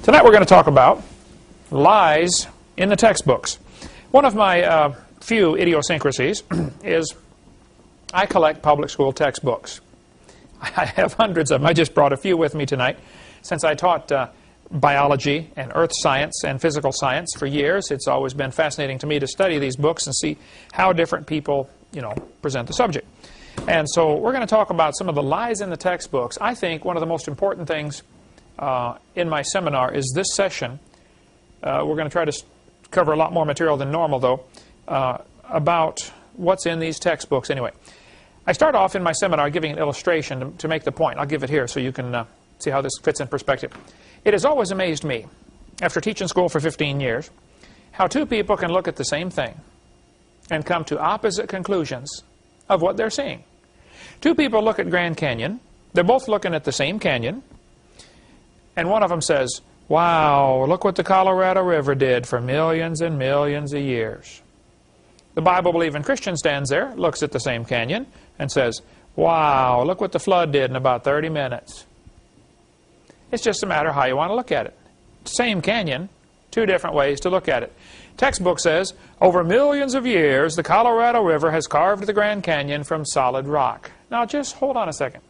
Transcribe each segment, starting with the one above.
Tonight we're going to talk about lies in the textbooks. One of my few idiosyncrasies is I collect public school textbooks. I have hundreds of them. I just brought a few with me tonight. Since I taught biology and earth science and physical science for years, it's always been fascinating to me to study these books and see how different people, present the subject. And so we're going to talk about some of the lies in the textbooks. I think one of the most important things in my seminar is this session. We're going to try to cover a lot more material than normal, though, about what's in these textbooks anyway. I start off in my seminar giving an illustration to make the point. I'll give it here so you can see how this fits in perspective. It has always amazed me, after teaching school for 15 years, how two people can look at the same thing and come to opposite conclusions of what they're seeing. Two people look at Grand Canyon. They're both looking at the same canyon. And one of them says, "Wow, look what the Colorado River did for millions and millions of years." The Bible-believing Christian stands there, looks at the same canyon, and says, "Wow, look what the flood did in about 30 minutes. It's just a matter of how you want to look at it. Same canyon, two different ways to look at it. Textbook says, over millions of years, the Colorado River has carved the Grand Canyon from solid rock. Now, just hold on a second.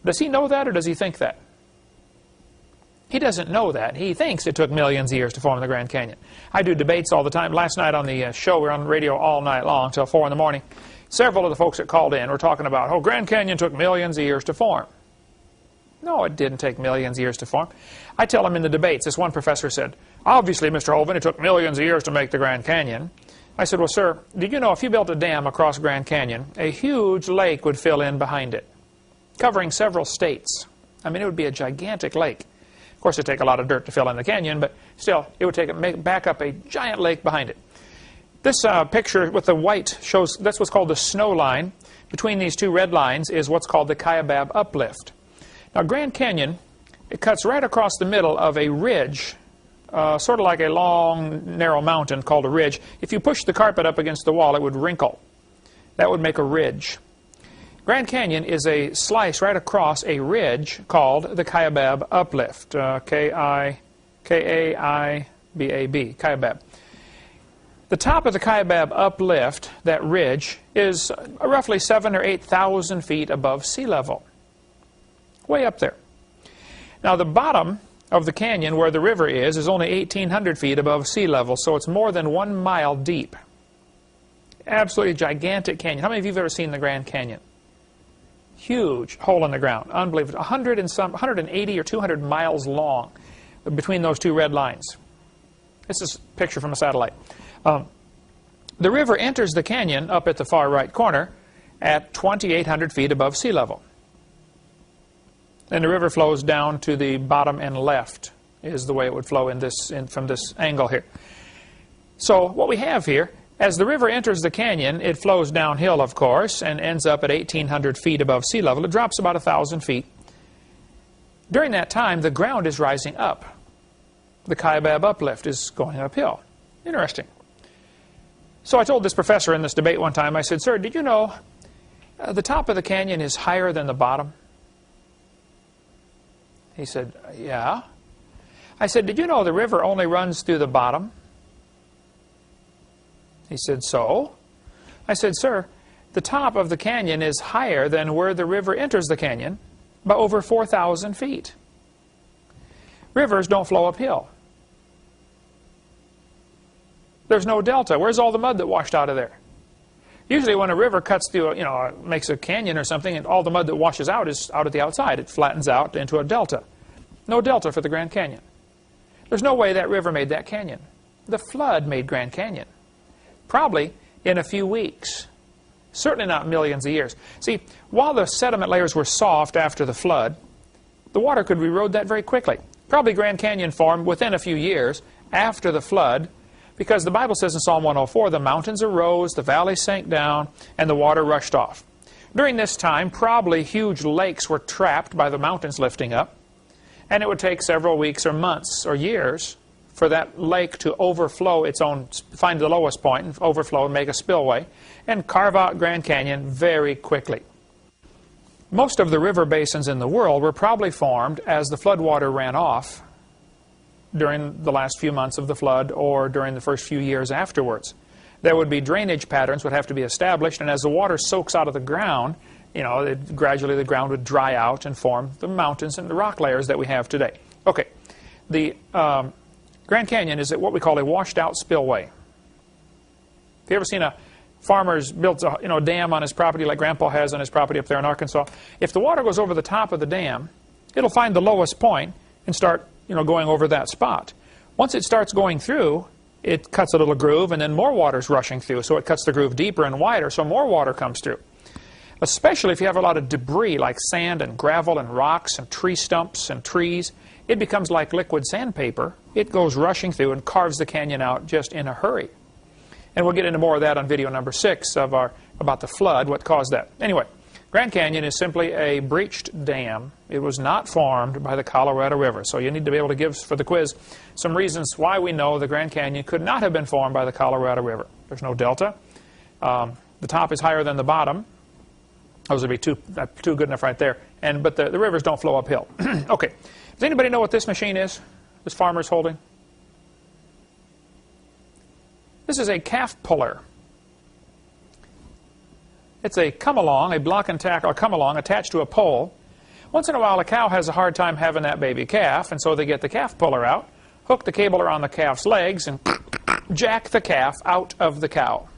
Does he know that, or does he think that? He doesn't know that. He thinks it took millions of years to form the Grand Canyon. I do debates all the time. Last night on the show, we were on the radio all night long until 4 in the morning. Several of the folks that called in were talking about, oh, Grand Canyon took millions of years to form. No, it didn't take millions of years to form. I tell them in the debates, this one professor said, obviously, Mr. Hovind, it took millions of years to make the Grand Canyon. I said, well, sir, did you know if you built a dam across Grand Canyon, a huge lake would fill in behind it, covering several states. I mean, it would be a gigantic lake. Of course, it would take a lot of dirt to fill in the canyon, but still, it would back up a giant lake behind it. This picture with the white shows, that's what's called the snow line. Between these two red lines is what's called the Kaibab uplift. Now, Grand Canyon, it cuts right across the middle of a ridge, sort of like a long, narrow mountain called a ridge. If you push the carpet up against the wall, it would wrinkle. That would make a ridge. Grand Canyon is a slice right across a ridge called the Kaibab uplift, K-A-I-B-A-B, Kaibab. The top of the Kaibab uplift, that ridge, is roughly 7,000 or 8,000 feet above sea level. Way up there. Now, the bottom of the canyon, where the river is only 1,800 feet above sea level, so it's more than 1 mile deep. Absolutely gigantic canyon. How many of you have ever seen the Grand Canyon? Huge hole in the ground. Unbelievable. 180 or 200 miles long between those two red lines. This is a picture from a satellite. The river enters the canyon up at the far right corner at 2,800 feet above sea level. And the river flows down to the bottom and left is the way it would flow from this angle here. So what we have here, as the river enters the canyon, it flows downhill, of course, and ends up at 1,800 feet above sea level. It drops about 1,000 feet. During that time, the ground is rising up. The Kaibab uplift is going uphill. Interesting. So I told this professor in this debate one time, I said, sir, did you know the top of the canyon is higher than the bottom? He said, yeah. I said, did you know the river only runs through the bottom? He said, so? I said, sir, the top of the canyon is higher than where the river enters the canyon by over 4,000 feet. Rivers don't flow uphill. There's no delta. Where's all the mud that washed out of there? Usually when a river cuts through, makes a canyon or something, and all the mud that washes out is out at the outside. It flattens out into a delta. No delta for the Grand Canyon. There's no way that river made that canyon. The flood made Grand Canyon. Probably in a few weeks. Certainly not millions of years. See, while the sediment layers were soft after the flood, the water could erode that very quickly. Probably Grand Canyon formed within a few years after the flood, because the Bible says in Psalm 104, the mountains arose, the valleys sank down, and the water rushed off. During this time, probably huge lakes were trapped by the mountains lifting up, and it would take several weeks or months or years for that lake to overflow its own, find the lowest point, and overflow and make a spillway, and carve out Grand Canyon very quickly. Most of the river basins in the world were probably formed as the floodwater ran off during the last few months of the flood or during the first few years afterwards. There would be drainage patterns would have to be established, and as the water soaks out of the ground, gradually the ground would dry out and form the mountains and the rock layers that we have today. Okay, the Grand Canyon is what we call a washed-out spillway. Have you ever seen a farmer's built a dam on his property like Grandpa has on his property up there in Arkansas? If the water goes over the top of the dam, it'll find the lowest point and start going over that spot. Once it starts going through, it cuts a little groove, and then more water's rushing through, so it cuts the groove deeper and wider, so more water comes through. Especially if you have a lot of debris like sand and gravel and rocks and tree stumps and trees, it becomes like liquid sandpaper. It goes rushing through and carves the canyon out just in a hurry. And we'll get into more of that on video number 6 of about the flood, what caused that. Anyway, Grand Canyon is simply a breached dam. It was not formed by the Colorado River. So you need to be able to give, for the quiz, some reasons why we know the Grand Canyon could not have been formed by the Colorado River. There's no delta. The top is higher than the bottom. Those would be too good enough right there. But the rivers don't flow uphill. Okay. Does anybody know what this machine is? This farmer's holding? This is a calf puller. It's a come-along, a block and tackle, come-along attached to a pole. Once in a while, a cow has a hard time having that baby calf, and so they get the calf puller out, hook the cable around the calf's legs, and jack the calf out of the cow.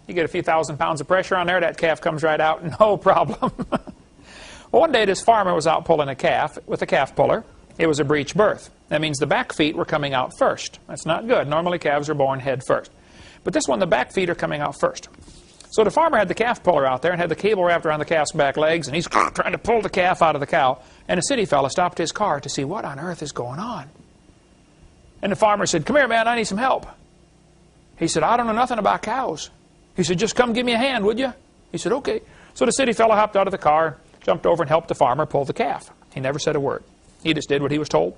You get a few thousand pounds of pressure on there, that calf comes right out, no problem. Well, one day this farmer was out pulling a calf with a calf puller. It was a breech birth. That means the back feet were coming out first. That's not good. Normally calves are born head first. But this one, the back feet are coming out first. So the farmer had the calf puller out there and had the cable wrapped around the calf's back legs, and he's trying to pull the calf out of the cow. And a city fella stopped his car to see what on earth is going on. And the farmer said, "Come here, man, I need some help." He said, "I don't know nothing about cows." He said, "Just come give me a hand, would you?" He said, "Okay." So the city fella hopped out of the car, jumped over and helped the farmer pull the calf. He never said a word. He just did what he was told.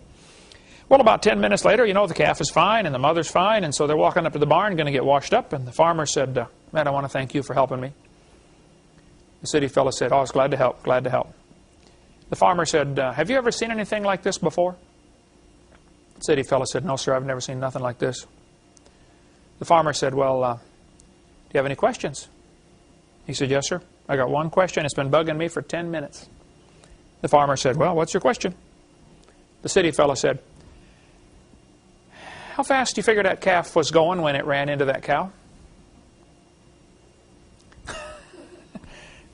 Well, about 10 minutes later, the calf is fine and the mother's fine, and so they're walking up to the barn, going to get washed up, and the farmer said, "Man, I want to thank you for helping me." The city fellow said, "Oh, I was glad to help, glad to help." The farmer said, "Have you ever seen anything like this before?" The city fellow said, "No, sir, I've never seen nothing like this." The farmer said, "Well, do you have any questions?" He said, "Yes, sir. I got one question. It's been bugging me for 10 minutes. The farmer said, "Well, what's your question?" The city fellow said, "How fast do you figure that calf was going when it ran into that cow?"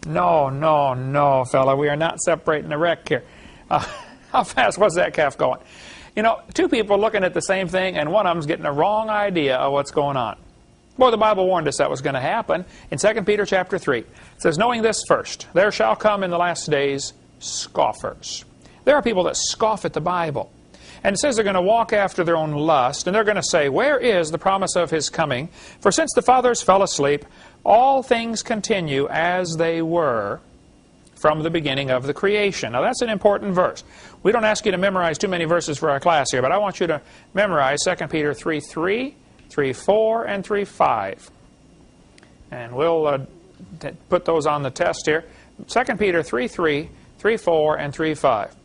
No, fella. We are not separating the wreck here. How fast was that calf going? Two people looking at the same thing, and one of them's getting a wrong idea of what's going on. Boy, the Bible warned us that was going to happen. In 2 Peter chapter 3, it says, "Knowing this first, there shall come in the last days scoffers." There are people that scoff at the Bible. And it says they're going to walk after their own lust, and they're going to say, "Where is the promise of his coming? For since the fathers fell asleep, all things continue as they were from the beginning of the creation." Now that's an important verse. We don't ask you to memorize too many verses for our class here, but I want you to memorize 2 Peter 3:3, 3:4, and 3:5. And we'll put those on the test here. 2 Peter 3:3, 3:4, and 3:5.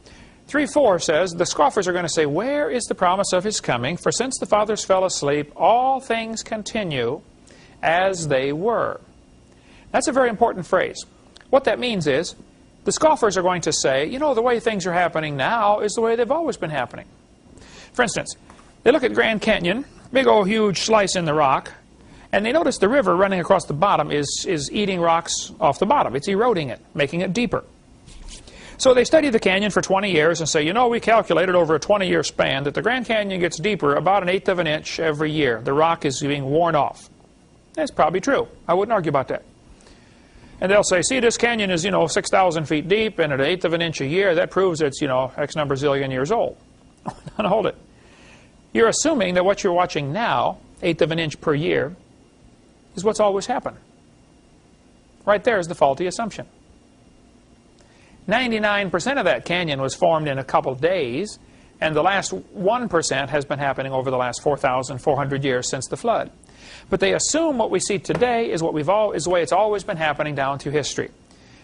3:4 says, the scoffers are going to say, "Where is the promise of his coming? For since the fathers fell asleep, all things continue as they were." That's a very important phrase. What that means is, the scoffers are going to say, the way things are happening now is the way they've always been happening. For instance, they look at Grand Canyon, big old huge slice in the rock, and they notice the river running across the bottom is eating rocks off the bottom. It's eroding it, making it deeper. So they study the canyon for 20 years and say, we calculated over a 20-year span that the Grand Canyon gets deeper about 1/8 of an inch every year. The rock is being worn off. That's probably true. I wouldn't argue about that. And they'll say, "See, this canyon is, 6,000 feet deep and at 1/8 of an inch a year. That proves it's, X number zillion years old." Now, hold it. You're assuming that what you're watching now, 1/8 of an inch per year, is what's always happened. Right there is the faulty assumption. 99% of that canyon was formed in a couple days, and the last 1% has been happening over the last 4,400 years since the flood. But they assume what we see today is is the way it's always been happening down through history.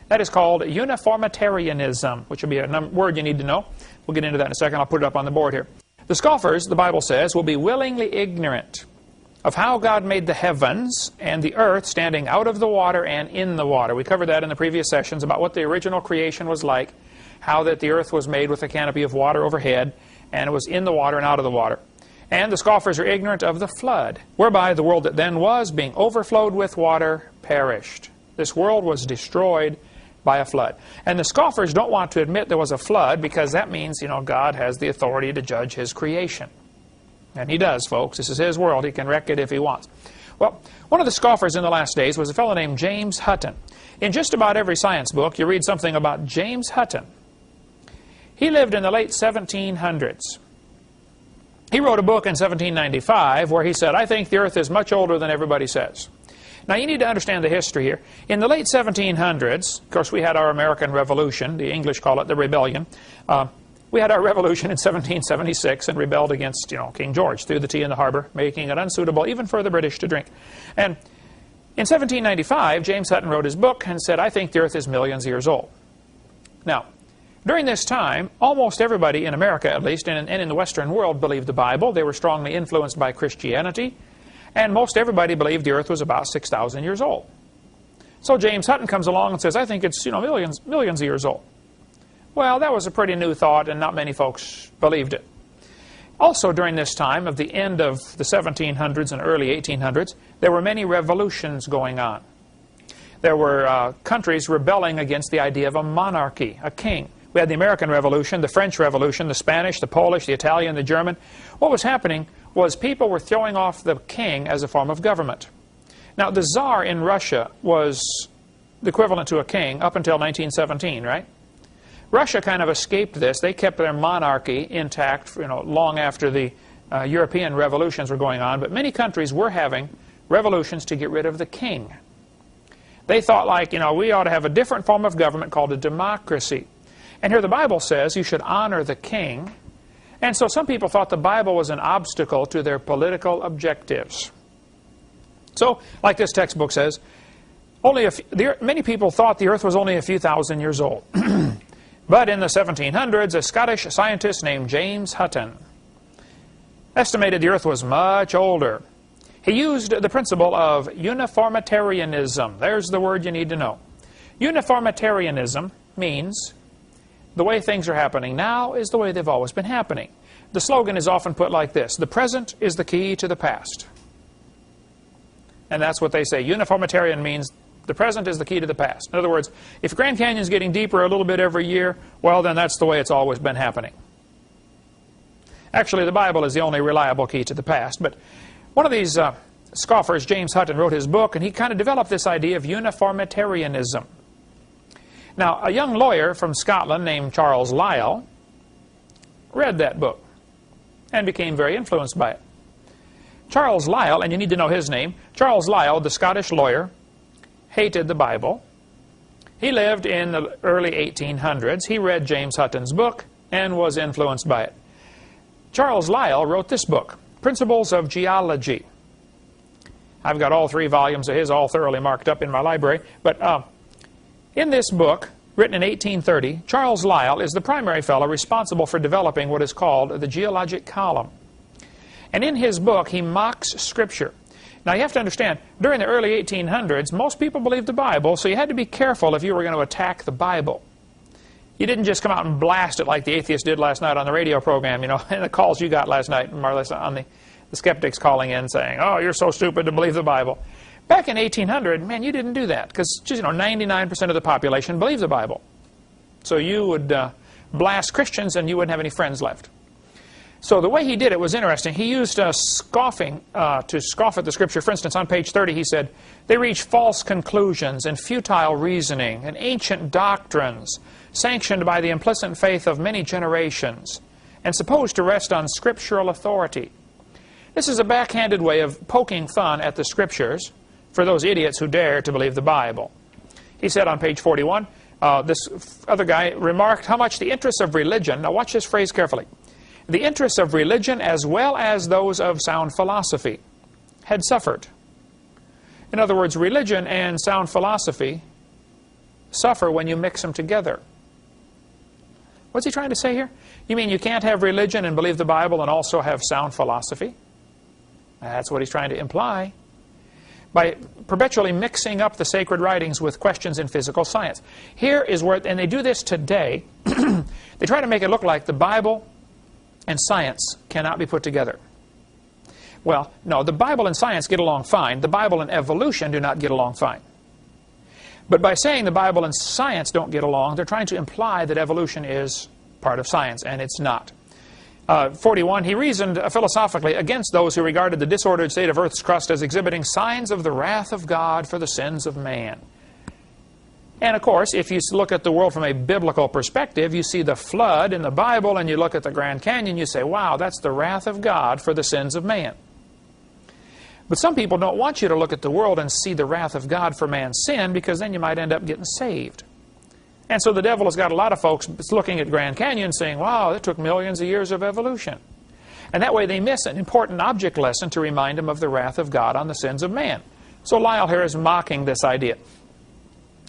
That is called Uniformitarianism, which will be a word you need to know. We'll get into that in a second. I'll put it up on the board here. The scoffers, the Bible says, will be willingly ignorant of how God made the heavens and the earth standing out of the water and in the water. We covered that in the previous sessions about what the original creation was like, how that the earth was made with a canopy of water overhead, and it was in the water and out of the water. And the scoffers are ignorant of the flood, whereby the world that then was, being overflowed with water, perished. This world was destroyed by a flood. And the scoffers don't want to admit there was a flood because that means, God has the authority to judge His creation. And He does, folks. This is His world. He can wreck it if He wants. Well, one of the scoffers in the last days was a fellow named James Hutton. In just about every science book, you read something about James Hutton. He lived in the late 1700s. He wrote a book in 1795 where he said, I think the earth is much older than everybody says. Now, you need to understand the history here. In the late 1700s, of course, we had our American Revolution. The English call it the Rebellion. We had our revolution in 1776 and rebelled against, King George, threw the tea in the harbor, making it unsuitable even for the British to drink. And in 1795, James Hutton wrote his book and said, I think the earth is millions of years old. Now, during this time, almost everybody in America, at least, and in the Western world, believed the Bible. They were strongly influenced by Christianity. And most everybody believed the earth was about 6,000 years old. So James Hutton comes along and says, I think it's, millions of years old. Well, that was a pretty new thought, and not many folks believed it. Also, during this time of the end of the 1700s and early 1800s, there were many revolutions going on. There were countries rebelling against the idea of a monarchy, a king. We had the American Revolution, the French Revolution, the Spanish, the Polish, the Italian, the German. What was happening was people were throwing off the king as a form of government. Now, the Tsar in Russia was the equivalent to a king up until 1917, right? Russia kind of escaped this. They kept their monarchy intact, long after the European revolutions were going on. But many countries were having revolutions to get rid of the king. They thought like, we ought to have a different form of government called a democracy. And here the Bible says you should honor the king. And so some people thought the Bible was an obstacle to their political objectives. So, like this textbook says, many people thought the earth was only a few thousand years old. But in the 1700s, a Scottish scientist named James Hutton estimated the earth was much older. He used the principle of uniformitarianism. There's the word you need to know. Uniformitarianism means the way things are happening now is the way they've always been happening. The slogan is often put like this: the present is the key to the past. And that's what they say. Uniformitarian means the present is the key to the past. In other words, if Grand Canyon's getting deeper a little bit every year, well, then that's the way it's always been happening. Actually, the Bible is the only reliable key to the past. But one of these scoffers, James Hutton, wrote his book, and he kind of developed this idea of uniformitarianism. Now, a young lawyer from Scotland named Charles Lyell read that book and became very influenced by it. Charles Lyell, and you need to know his name, Charles Lyell, the Scottish lawyer, hated the Bible. He lived in the early 1800s. He read James Hutton's book and was influenced by it. Charles Lyell wrote this book, Principles of Geology. I've got all 3 volumes of his all thoroughly marked up in my library. But in this book, written in 1830, Charles Lyell is the primary fellow responsible for developing what is called the Geologic Column. And in his book, he mocks Scripture. Now, you have to understand, during the early 1800s, most people believed the Bible, so you had to be careful if you were going to attack the Bible. You didn't just come out and blast it like the atheists did last night on the radio program, and the calls you got last night, Marla, on the skeptics calling in saying, oh, you're so stupid to believe the Bible. Back in 1800, man, you didn't do that, because 99% of the population believed the Bible. So you would blast Christians, and you wouldn't have any friends left. So the way he did it was interesting. He used scoffing to scoff at the Scripture. For instance, on page 30, he said, they reach false conclusions and futile reasoning and ancient doctrines sanctioned by the implicit faith of many generations and supposed to rest on scriptural authority. This is a backhanded way of poking fun at the Scriptures for those idiots who dare to believe the Bible. He said on page 41, this other guy remarked how much the interests of religion, now watch this phrase carefully, the interests of religion as well as those of sound philosophy had suffered. In other words, religion and sound philosophy suffer when you mix them together. What's he trying to say here? You mean you can't have religion and believe the Bible and also have sound philosophy? That's what he's trying to imply. By perpetually mixing up the sacred writings with questions in physical science. Here is where, and they do this today, they try to make it look like the Bible and science cannot be put together. Well, no, the Bible and science get along fine. The Bible and evolution do not get along fine. But by saying the Bible and science don't get along, they're trying to imply that evolution is part of science, and it's not. 41, he reasoned philosophically against those who regarded the disordered state of Earth's crust as exhibiting signs of the wrath of God for the sins of man. And of course, if you look at the world from a biblical perspective, you see the flood in the Bible, and you look at the Grand Canyon, you say, wow, that's the wrath of God for the sins of man. But some people don't want you to look at the world and see the wrath of God for man's sin, because then you might end up getting saved. And so the devil has got a lot of folks looking at Grand Canyon saying, wow, it took millions of years of evolution. And that way they miss an important object lesson to remind them of the wrath of God on the sins of man. So Lyell here is mocking this idea.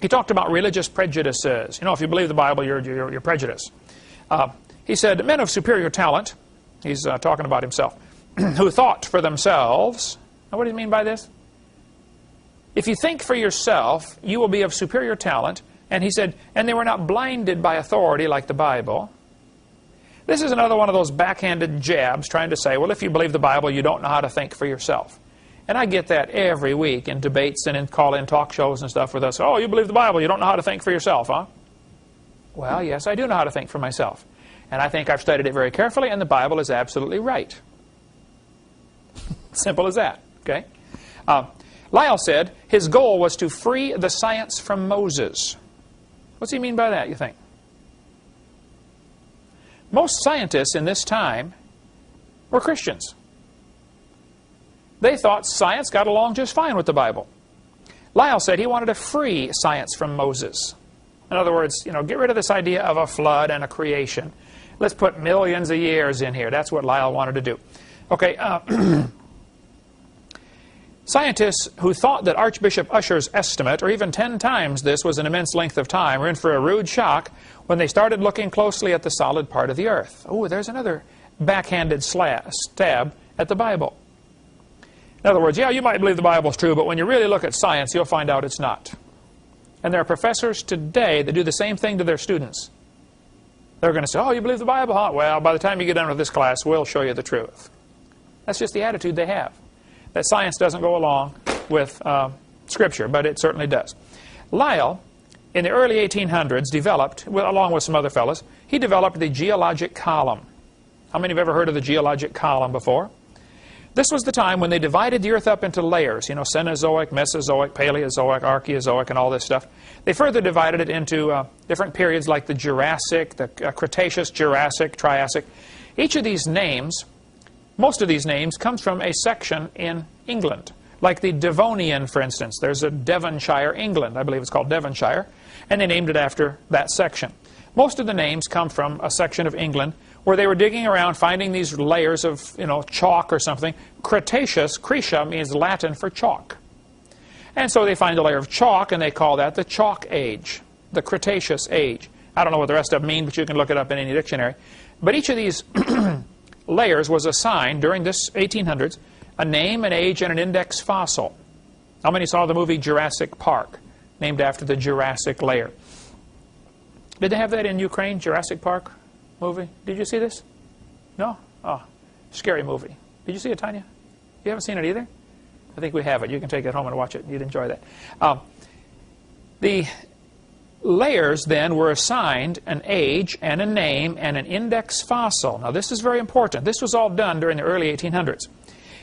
He talked about religious prejudices. You know, if you believe the Bible, you're prejudiced. He said, men of superior talent, he's talking about himself, who thought for themselves. Now, what do you mean by this? If you think for yourself, you will be of superior talent. And he said, and they were not blinded by authority like the Bible. This is another one of those backhanded jabs trying to say, well, if you believe the Bible, you don't know how to think for yourself. And I get that every week in debates and in call-in talk shows and stuff with us. Oh, you believe the Bible, you don't know how to think for yourself, huh? Well, yes, I do know how to think for myself. And I think I've studied it very carefully, and the Bible is absolutely right. Simple as that, okay? Lyell said his goal was to free the science from Moses. What's he mean by that, you think? Most scientists in this time were Christians. They thought science got along just fine with the Bible. Lyell said he wanted to free science from Moses. In other words, you know, get rid of this idea of a flood and a creation. Let's put millions of years in here. That's what Lyell wanted to do. Okay, scientists who thought that Archbishop Usher's estimate, or even 10 times this, was an immense length of time, were in for a rude shock when they started looking closely at the solid part of the earth. Oh, there's another backhanded stab at the Bible. In other words, yeah, you might believe the Bible's true, but when you really look at science, you'll find out it's not. And there are professors today that do the same thing to their students. They're going to say, oh, you believe the Bible, huh? Well, by the time you get done with this class, we'll show you the truth. That's just the attitude they have. That science doesn't go along with Scripture, but it certainly does. Lyell, in the early 1800s, developed, well, along with some other fellows, he developed the Geologic Column. How many have ever heard of the Geologic Column before? This was the time when they divided the earth up into layers, you know, Cenozoic, Mesozoic, Paleozoic, Archaeozoic, and all this stuff. They further divided it into different periods like the Jurassic, the Cretaceous, Jurassic, Triassic. Each of these names, most of these names, comes from a section in England. Like the Devonian, for instance. There's a Devonshire, England. I believe it's called Devonshire. And they named it after that section. Most of the names come from a section of England where they were digging around finding these layers of, you know, chalk or something. Cretaceous, Cretia, means Latin for chalk. And so they find a layer of chalk, and they call that the Chalk Age, the Cretaceous Age. I don't know what the rest of them mean, but you can look it up in any dictionary. But each of these layers was assigned, during this 1800s, a name, an age, and an index fossil. How many saw the movie Jurassic Park, named after the Jurassic layer? Did they have that in Ukraine, Jurassic Park movie? Did you see this? No? Oh, scary movie. Did you see it, Tanya? You haven't seen it either? I think we have it. You can take it home and watch it. You'd enjoy that. The layers then were assigned an age and a name and an index fossil. Now this is very important. This was all done during the early 1800s.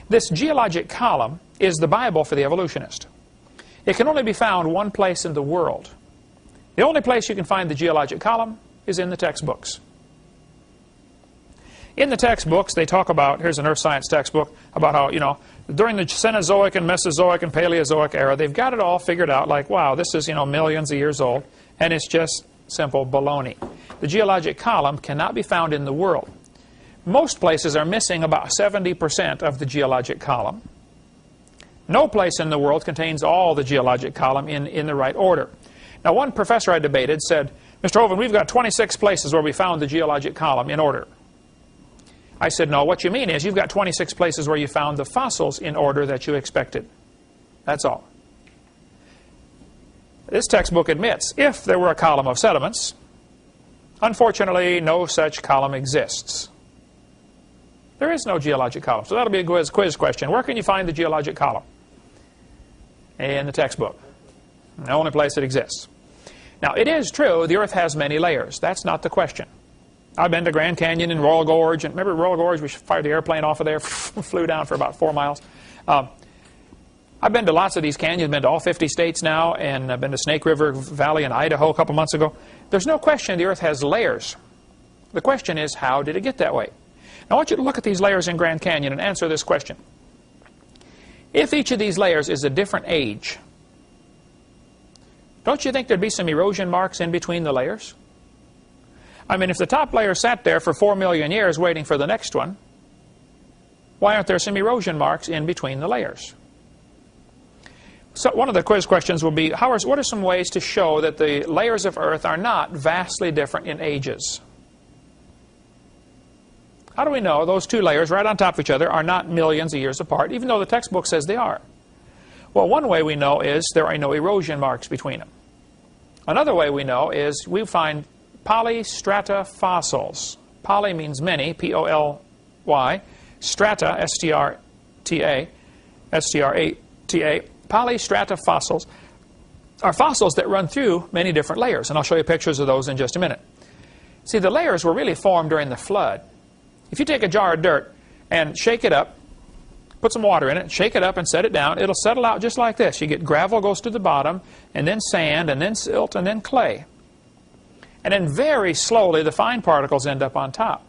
This geologic column is the Bible for the evolutionist. It can only be found one place in the world. The only place you can find the geologic column is in the textbooks. In the textbooks, they talk about, here's an earth science textbook, about how, you know, during the Cenozoic and Mesozoic and Paleozoic era, they've got it all figured out like, wow, this is, you know, millions of years old, and it's just simple baloney. The geologic column cannot be found in the world. Most places are missing about 70% of the geologic column. No place in the world contains all the geologic column in the right order. Now, one professor I debated said, Mr. Hovind, we've got 26 places where we found the geologic column in order. I said, no, what you mean is you've got 26 places where you found the fossils in order that you expected. That's all. This textbook admits if there were a column of sediments, unfortunately, no such column exists. There is no geologic column. So that'll be a quiz question. Where can you find the geologic column? In the textbook. The only place it exists. Now, it is true the Earth has many layers. That's not the question. I've been to Grand Canyon and Royal Gorge. And remember Royal Gorge? We fired the airplane off of there, flew down for about 4 miles. I've been to lots of these canyons, been to all 50 states now, and I've been to Snake River Valley in Idaho a couple months ago. There's no question the Earth has layers. The question is, how did it get that way? Now, I want you to look at these layers in Grand Canyon and answer this question. If each of these layers is a different age, don't you think there'd be some erosion marks in between the layers? I mean, if the top layer sat there for 4 million years waiting for the next one, why aren't there some erosion marks in between the layers? So one of the quiz questions will be, what are some ways to show that the layers of Earth are not vastly different in ages? How do we know those two layers right on top of each other are not millions of years apart, even though the textbook says they are? Well, one way we know is there are no erosion marks between them. Another way we know is we find polystrata fossils. Poly means many, P-O-L-Y. Strata, S-T-R-A-T-A. Polystrata fossils are fossils that run through many different layers, and I'll show you pictures of those in just a minute. See, the layers were really formed during the flood. If you take a jar of dirt and shake it up, put some water in it, shake it up and set it down, it'll settle out just like this. You get gravel goes to the bottom, and then sand, and then silt, and then clay. And then very slowly the fine particles end up on top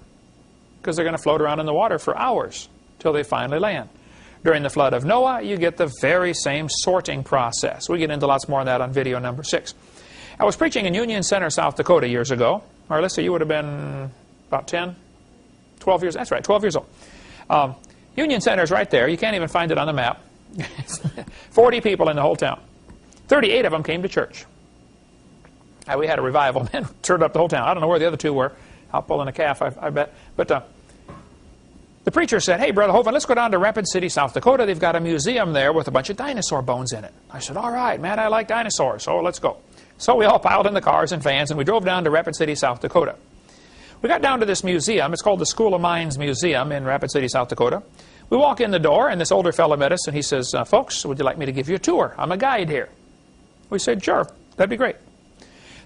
because they're going to float around in the water for hours till they finally land. During the flood of Noah, you get the very same sorting process. We get into lots more on that on video number 6. I was preaching in Union Center, South Dakota years ago. Marlissa, you would have been about 10, 12 years. That's right, 12 years old. Union Center is right there. You can't even find it on the map. 40 people in the whole town. 38 of them came to church. We had a revival, man, turned up the whole town. I don't know where the other two were. Out pulling a calf, I bet. But the preacher said, hey, Brother Hovind, let's go down to Rapid City, South Dakota. They've got a museum there with a bunch of dinosaur bones in it. I said, all right, man, I like dinosaurs, so let's go. So we all piled in the cars and vans, and we drove down to Rapid City, South Dakota. We got down to this museum. It's called the School of Mines Museum in Rapid City, South Dakota. We walk in the door, and this older fellow met us, and he says, folks, would you like me to give you a tour? I'm a guide here. We said, sure, that'd be great.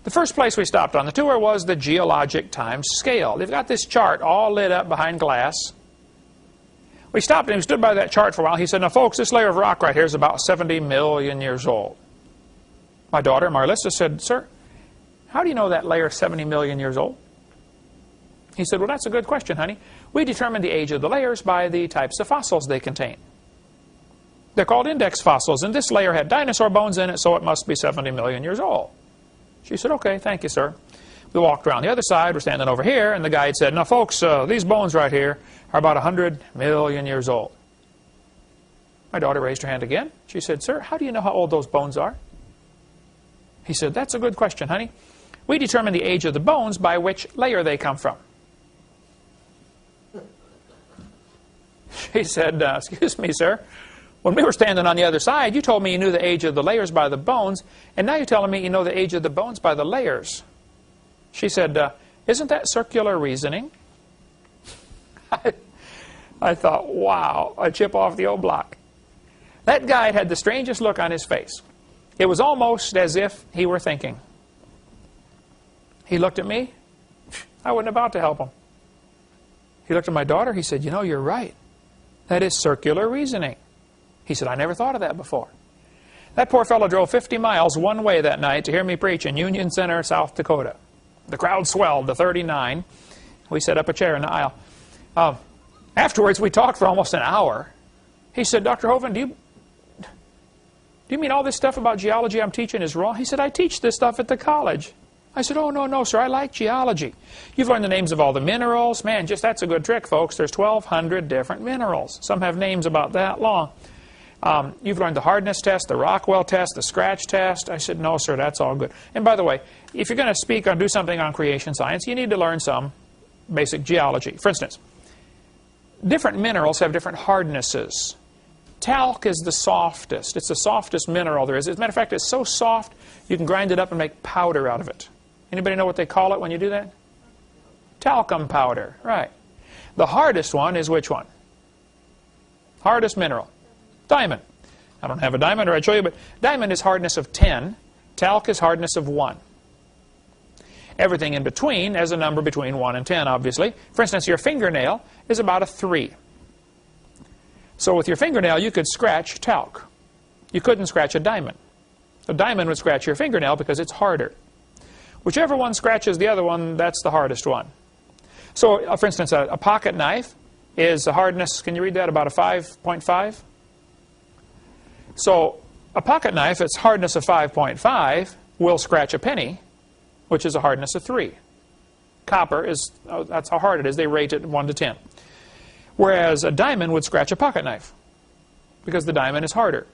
The first place we stopped on the tour was the geologic time scale. They've got this chart all lit up behind glass. We stopped and we stood by that chart for a while. He said, now folks, this layer of rock right here is about 70 million years old. My daughter, Marlissa, said, sir, how do you know that layer is 70 million years old? He said, well, that's a good question, honey. We determine the age of the layers by the types of fossils they contain. They're called index fossils, and this layer had dinosaur bones in it, so it must be 70 million years old. She said, okay, thank you, sir. We walked around the other side. We're standing over here, and the guide said, now, folks, these bones right here are about 100 million years old. My daughter raised her hand again. She said, sir, how do you know how old those bones are? He said, that's a good question, honey. We determine the age of the bones by which layer they come from. She said, excuse me, sir. When we were standing on the other side, you told me you knew the age of the layers by the bones, and now you're telling me you know the age of the bones by the layers. She said, isn't that circular reasoning? I thought, wow, a chip off the old block. That guy had the strangest look on his face. It was almost as if he were thinking. He looked at me. I wasn't about to help him. He looked at my daughter. He said, you know, you're right. That is circular reasoning. He said, I never thought of that before. That poor fellow drove 50 miles one way that night to hear me preach in Union Center, South Dakota. The crowd swelled to 39. We set up a chair in the aisle. Afterwards, we talked for almost an hour. He said, Dr. Hovind, do you mean all this stuff about geology I'm teaching is wrong? He said, I teach this stuff at the college. I said, oh, no, sir, I like geology. You've learned the names of all the minerals. Man, just that's a good trick, folks. There's 1,200 different minerals. Some have names about that long. You've learned the hardness test, the Rockwell test, the scratch test. I said, no, sir, that's all good. And by the way, if you're going to speak or do something on creation science, you need to learn some basic geology. For instance, different minerals have different hardnesses. Talc is the softest. It's the softest mineral there is. As a matter of fact, it's so soft, you can grind it up and make powder out of it. Anybody know what they call it when you do that? Talcum powder, right. The hardest one is which one? Hardest mineral. Diamond. I don't have a diamond, or I'd show you, but diamond is hardness of 10. Talc is hardness of 1. Everything in between has a number between 1 and 10, obviously. For instance, your fingernail is about a 3. So with your fingernail, you could scratch talc. You couldn't scratch a diamond. A diamond would scratch your fingernail because it's harder. Whichever one scratches the other one, that's the hardest one. So, for instance, a pocket knife is a hardness, can you read that, about a 5.5? So, a pocket knife, its hardness of 5.5 will scratch a penny, which is a hardness of 3. Copper is, that's how hard it is. They rate it 1 to 10. Whereas a diamond would scratch a pocket knife because the diamond is harder.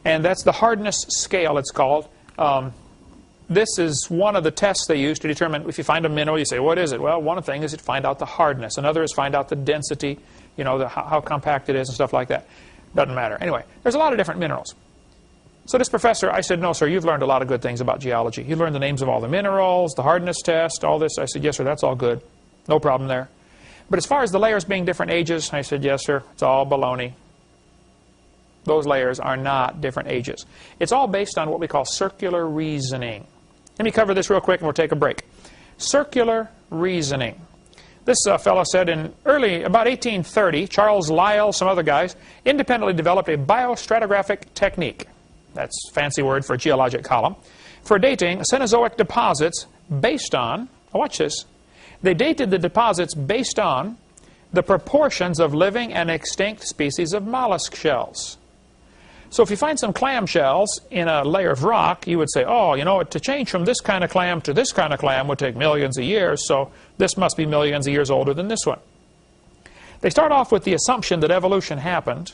And that's the hardness scale, it's called. This is one of the tests they use to determine if you find a mineral, you say, what is it? Well, one thing is to find out the hardness. Another is find out the density, you know, how compact it is and stuff like that. Doesn't matter. Anyway, there's a lot of different minerals. So this professor, I said, no, sir, you've learned a lot of good things about geology. You learned the names of all the minerals, the hardness test, all this. I said, yes, sir, that's all good. No problem there. But as far as the layers being different ages, I said, yes, sir, it's all baloney. Those layers are not different ages. It's all based on what we call circular reasoning. Let me cover this real quick and we'll take a break. Circular reasoning. This fellow said in about 1830, Charles Lyell, some other guys, independently developed a biostratigraphic technique. That's a fancy word for a geologic column. For dating Cenozoic deposits based on, watch this, they dated the deposits based on the proportions of living and extinct species of mollusk shells. So if you find some clam shells in a layer of rock, you would say, oh, you know, to change from this kind of clam to this kind of clam would take millions of years, so this must be millions of years older than this one. They start off with the assumption that evolution happened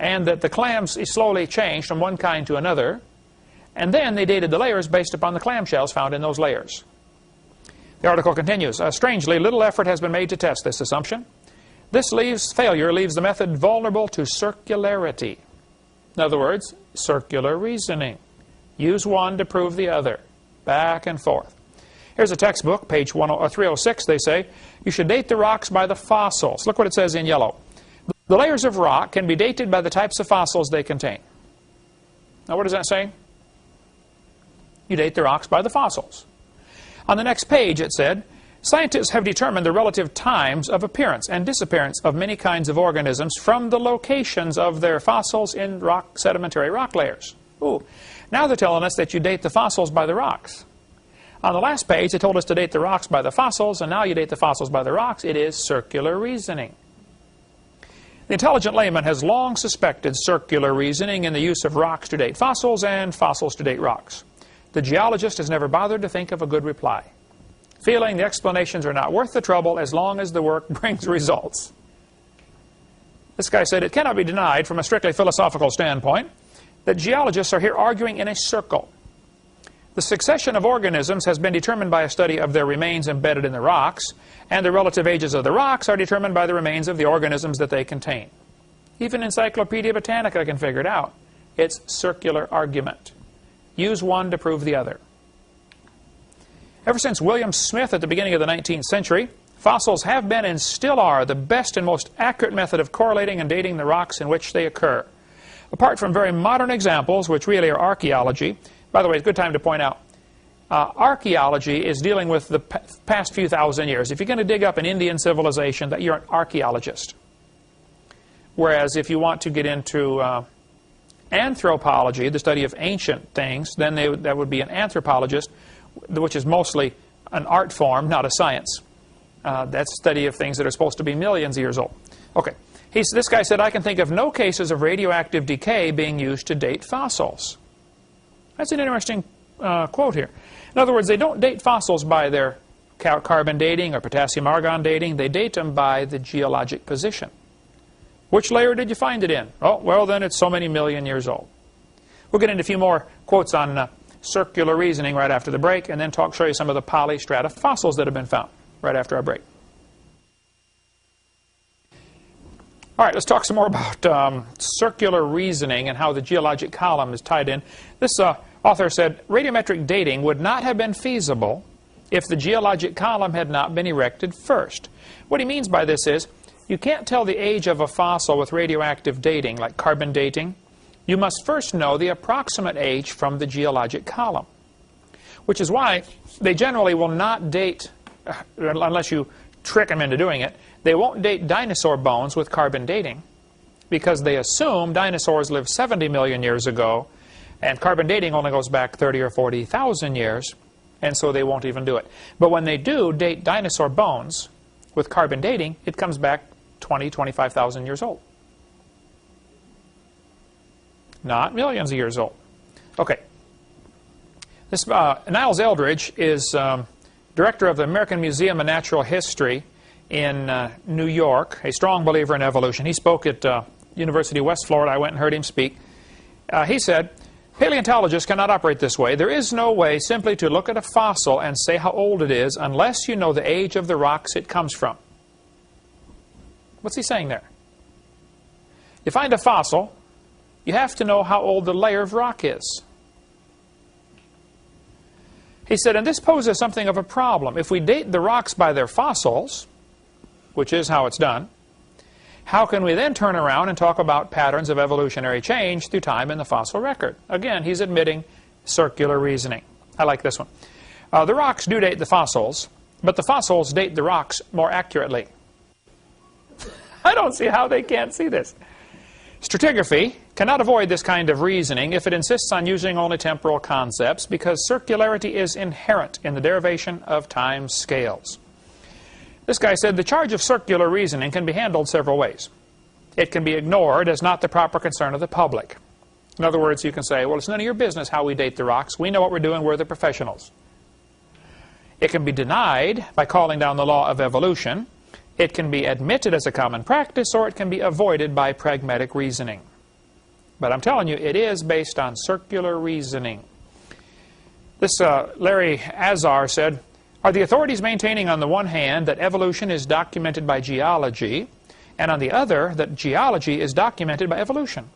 and that the clams slowly changed from one kind to another, and then they dated the layers based upon the clam shells found in those layers. The article continues, strangely, little effort has been made to test this assumption. This failure leaves the method vulnerable to circularity. In other words, circular reasoning. Use one to prove the other. Back and forth. Here's a textbook, page 306. They say, you should date the rocks by the fossils. Look what it says in yellow. The layers of rock can be dated by the types of fossils they contain. Now what does that say? You date the rocks by the fossils. On the next page it said, scientists have determined the relative times of appearance and disappearance of many kinds of organisms from the locations of their fossils in sedimentary rock layers. Ooh. Now they're telling us that you date the fossils by the rocks. On the last page they told us to date the rocks by the fossils, and now you date the fossils by the rocks. It is circular reasoning. The intelligent layman has long suspected circular reasoning in the use of rocks to date fossils and fossils to date rocks. The geologist has never bothered to think of a good reply, feeling the explanations are not worth the trouble as long as the work brings results. This guy said, it cannot be denied from a strictly philosophical standpoint that geologists are here arguing in a circle. The succession of organisms has been determined by a study of their remains embedded in the rocks, and the relative ages of the rocks are determined by the remains of the organisms that they contain. Even Encyclopedia Britannica can figure it out. It's circular argument. Use one to prove the other. Ever since William Smith at the beginning of the 19th century, fossils have been and still are the best and most accurate method of correlating and dating the rocks in which they occur. Apart from very modern examples, which really are archaeology, by the way, it's a good time to point out, archaeology is dealing with the past few thousand years. If you're going to dig up an Indian civilization, that you're an archaeologist. Whereas if you want to get into anthropology, the study of ancient things, then that would be an anthropologist, which is mostly an art form, not a science. That's study of things that are supposed to be millions of years old. Okay, this guy said, I can think of no cases of radioactive decay being used to date fossils. That's an interesting quote here. In other words, they don't date fossils by their carbon dating or potassium argon dating. They date them by the geologic position. Which layer did you find it in? Oh, well, then it's so many million years old. We'll get into a few more quotes on circular reasoning right after the break, and then show you some of the polystrata fossils that have been found right after our break. All right, let's talk some more about circular reasoning and how the geologic column is tied in. This author said, radiometric dating would not have been feasible if the geologic column had not been erected first. What he means by this is, you can't tell the age of a fossil with radioactive dating, like carbon dating. You must first know the approximate age from the geologic column, which is why they generally will not date, unless you trick them into doing it, they won't date dinosaur bones with carbon dating because they assume dinosaurs lived 70 million years ago and carbon dating only goes back 30 or 40,000 years, and so they won't even do it. But when they do date dinosaur bones with carbon dating, it comes back 20, 25,000 years old. Not millions of years old. Okay. This Niles Eldridge is director of the American Museum of Natural History in New York, a strong believer in evolution. He spoke at University of West Florida. I went and heard him speak. He said, paleontologists cannot operate this way. There is no way simply to look at a fossil and say how old it is unless you know the age of the rocks it comes from. What's he saying there? You find a fossil, you have to know how old the layer of rock is. He said, and this poses something of a problem. If we date the rocks by their fossils, which is how it's done, how can we then turn around and talk about patterns of evolutionary change through time in the fossil record? Again, he's admitting circular reasoning. I like this one. The rocks do date the fossils, but the fossils date the rocks more accurately. I don't see how they can't see this. Stratigraphy cannot avoid this kind of reasoning if it insists on using only temporal concepts because circularity is inherent in the derivation of time scales. This guy said the charge of circular reasoning can be handled several ways. It can be ignored as not the proper concern of the public. In other words, you can say, well, it's none of your business how we date the rocks. We know what we're doing. We're the professionals. It can be denied by calling down the law of evolution. It can be admitted as a common practice, or it can be avoided by pragmatic reasoning. But I'm telling you, it is based on circular reasoning. This Larry Azar said, are the authorities maintaining on the one hand that evolution is documented by geology, and on the other that geology is documented by evolution?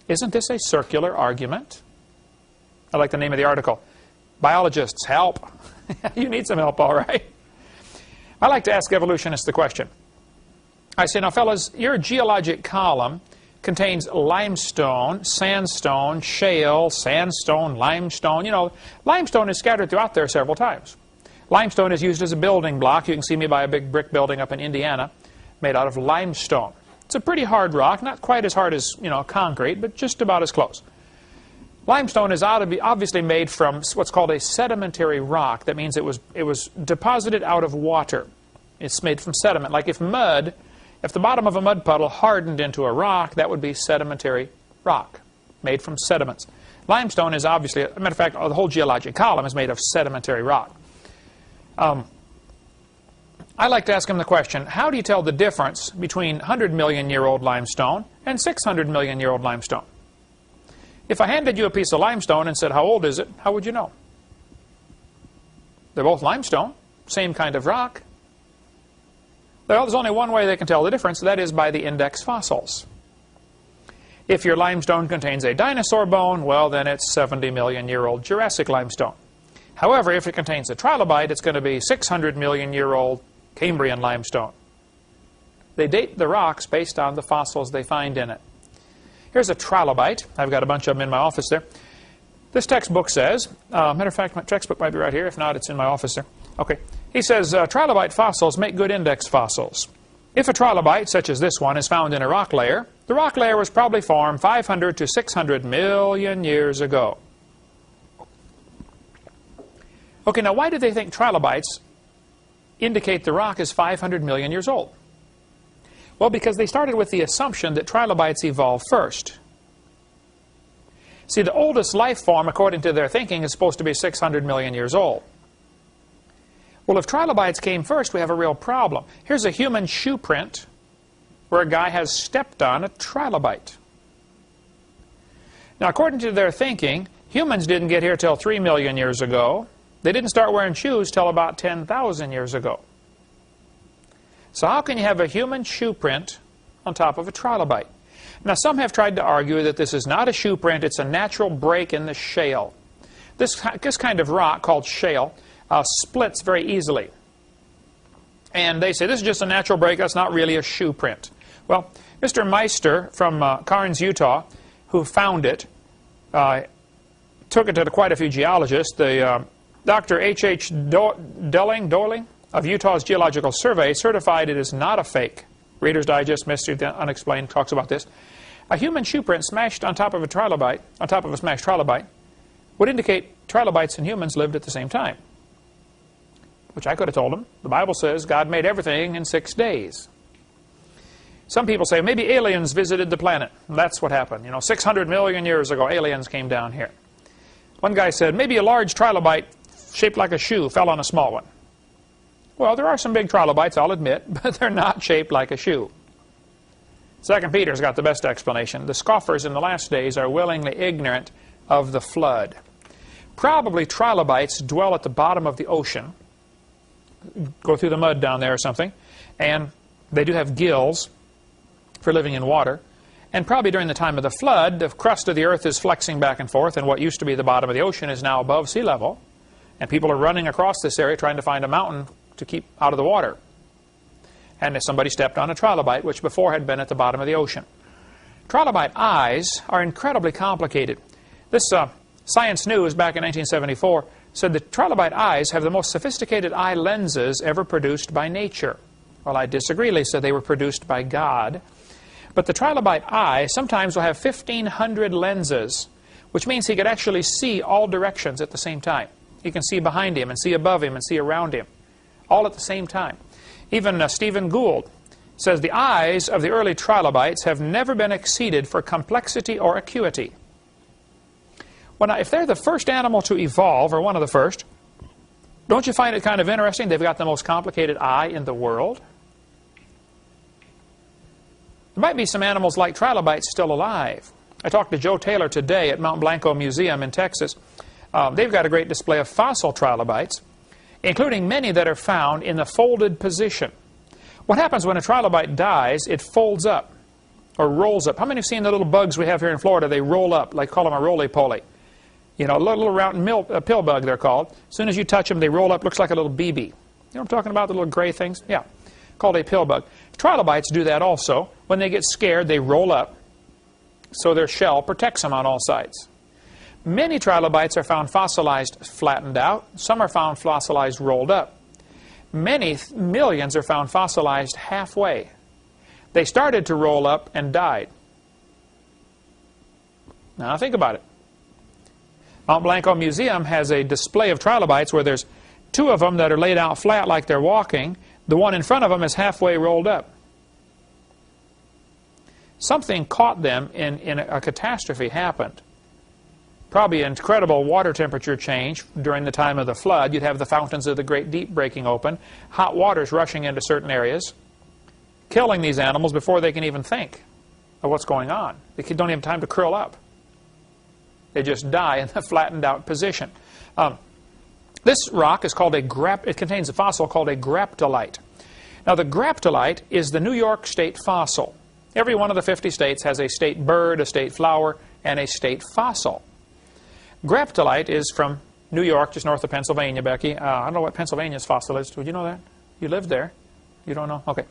Isn't this a circular argument? I like the name of the article. Biologists, help. You need some help, all right. I like to ask evolutionists the question. I say, now fellas, your geologic column contains limestone, sandstone, shale, sandstone, limestone. You know, limestone is scattered throughout there several times. Limestone is used as a building block. You can see me by a big brick building up in Indiana made out of limestone. It's a pretty hard rock, not quite as hard as, concrete, but just about as close. Limestone is obviously made from what's called a sedimentary rock. That means it was deposited out of water. It's made from sediment. Like if the bottom of a mud puddle hardened into a rock, that would be sedimentary rock, made from sediments. Limestone is obviously, as a matter of fact, the whole geologic column is made of sedimentary rock. I like to ask him the question, how do you tell the difference between 100-million-year-old limestone and 600-million-year-old limestone? If I handed you a piece of limestone and said, how old is it, how would you know? They're both limestone, same kind of rock. Well, there's only one way they can tell the difference, that is by the index fossils. If your limestone contains a dinosaur bone, well, then it's 70-million-year-old Jurassic limestone. However, if it contains a trilobite, it's going to be 600-million-year-old Cambrian limestone. They date the rocks based on the fossils they find in it. Here's a trilobite. I've got a bunch of them in my office there. This textbook says, matter of fact, my textbook might be right here. If not, it's in my office there. Okay. He says, trilobite fossils make good index fossils. If a trilobite, such as this one, is found in a rock layer, the rock layer was probably formed 500 to 600 million years ago. Okay, now why do they think trilobites indicate the rock is 500 million years old? Well, because they started with the assumption that trilobites evolved first. See, the oldest life form, according to their thinking, is supposed to be 600 million years old. Well, if trilobites came first, we have a real problem. Here's a human shoe print where a guy has stepped on a trilobite. Now, according to their thinking, humans didn't get here till 3 million years ago. They didn't start wearing shoes till about 10,000 years ago. So how can you have a human shoe print on top of a trilobite? Now, some have tried to argue that this is not a shoe print, it's a natural break in the shale. This kind of rock, called shale, splits very easily. And they say this is just a natural break, that's not really a shoe print. Well, Mr. Meister from Carnes, Utah, who found it, took it to quite a few geologists. Dr. H.H. Doling of Utah's Geological Survey certified it is not a fake. Reader's Digest, Mystery of the Unexplained talks about this. A human shoe print smashed on top of a trilobite, on top of a smashed trilobite, would indicate trilobites and humans lived at the same time. Which I could have told them. The Bible says God made everything in 6 days. Some people say maybe aliens visited the planet. That's what happened. 600 million years ago, aliens came down here. One guy said maybe a large trilobite shaped like a shoe fell on a small one. Well, there are some big trilobites, I'll admit, but they're not shaped like a shoe. 2 Peter's got the best explanation. The scoffers in the last days are willingly ignorant of the flood. Probably trilobites dwell at the bottom of the ocean, go through the mud down there or something, and they do have gills for living in water. And probably during the time of the flood, the crust of the earth is flexing back and forth, and what used to be the bottom of the ocean is now above sea level. And people are running across this area trying to find a mountain to keep out of the water. And somebody stepped on a trilobite, which before had been at the bottom of the ocean. Trilobite eyes are incredibly complicated. This Science News back in 1974 said the trilobite eyes have the most sophisticated eye lenses ever produced by nature. Well, I disagree. They said they were produced by God. But the trilobite eye sometimes will have 1,500 lenses, which means he could actually see all directions at the same time. He can see behind him and see above him and see around him, all at the same time. Even Stephen Gould says the eyes of the early trilobites have never been exceeded for complexity or acuity. Well, now, if they're the first animal to evolve, or one of the first, don't you find it kind of interesting? They've got the most complicated eye in the world. There might be some animals like trilobites still alive. I talked to Joe Taylor today at Mount Blanco Museum in Texas. They've got a great display of fossil trilobites, including many that are found in the folded position. What happens when a trilobite dies? It folds up, or rolls up. How many have seen the little bugs we have here in Florida? They roll up, like call them a roly-poly. A little round pill bug, they're called. As soon as you touch them, they roll up, looks like a little BB. You know what I'm talking about, the little gray things? Yeah, called a pill bug. Trilobites do that also. When they get scared, they roll up, so their shell protects them on all sides. Many trilobites are found fossilized flattened out. Some are found fossilized rolled up. Many millions are found fossilized halfway. They started to roll up and died. Now think about it. Mount Blanco Museum has a display of trilobites where there's 2 of them that are laid out flat like they're walking. The one in front of them is halfway rolled up. Something caught them in a catastrophe happened. Probably an incredible water temperature change during the time of the flood. You'd have the fountains of the great deep breaking open, hot waters rushing into certain areas, killing these animals before they can even think of what's going on. They don't even have time to curl up. They just die in the flattened out position. This rock is called it contains a fossil called a graptolite. Now the graptolite is the New York state fossil. Every one of the 50 states has a state bird, a state flower, and a state fossil. Graptolite is from New York, just north of Pennsylvania, Becky. I don't know what Pennsylvania's fossil is. Would you know that? You lived there. You don't know? Okay.